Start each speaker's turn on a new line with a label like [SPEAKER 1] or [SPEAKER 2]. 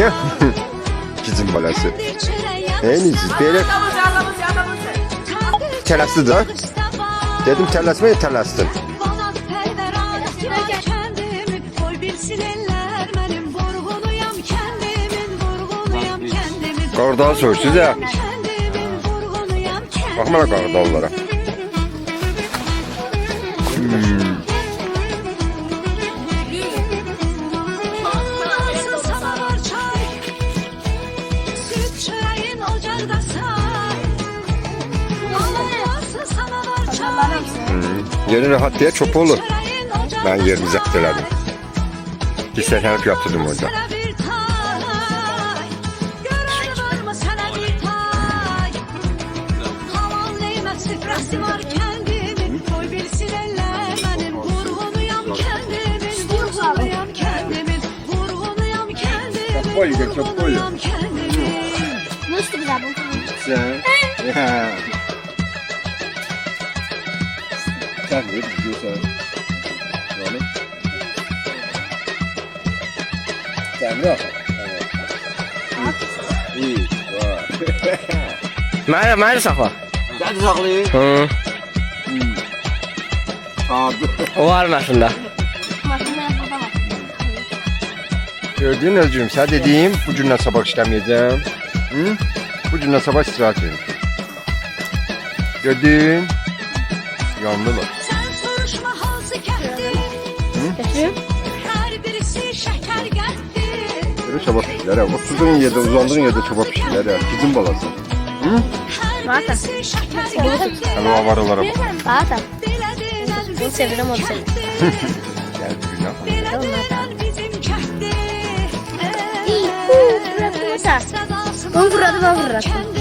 [SPEAKER 1] Niye? Kızım balası. En iyisi. Böyle teraslı da. Dedim terasma ya terastın. Kardal sorsuz ya. Bakma da kardallara. Yeri rahat diye çok olur. Ben yerimi zapteladım. Hissetlenip yatırdım orada. Çok boyu, çok boyu.
[SPEAKER 2] Nasıl güzel bu?
[SPEAKER 1] Sen. Sen ne diyorsun? Sen ne yapıyorsun? İyi.
[SPEAKER 3] Məni saxla.
[SPEAKER 1] Hadi saklayın.
[SPEAKER 3] Hı.
[SPEAKER 1] Abi.
[SPEAKER 3] O var aslında.
[SPEAKER 2] Maşında yapmadan var.
[SPEAKER 1] Gördün Özcüğüm, sen dediğim bu cümle sabah işlemeyeceğim. Hı? Bu cümle sabah istirahat edin. Gördün. Yandı mı?
[SPEAKER 2] Götürüyorum.
[SPEAKER 1] Böyle çabuk pişiler ya. Oturduğun yerde, uzandığın yerde çabuk pişiler ya. Kızın balası. Hı?
[SPEAKER 2] Zaten.
[SPEAKER 1] Hani o avaralara bak.
[SPEAKER 2] Zaten. Bunu seviyorum, onu seviyorum.
[SPEAKER 1] Gel bir gün yap.
[SPEAKER 2] İyi. Bu fırlattı. Bunu fırlattı, ben fırlattım.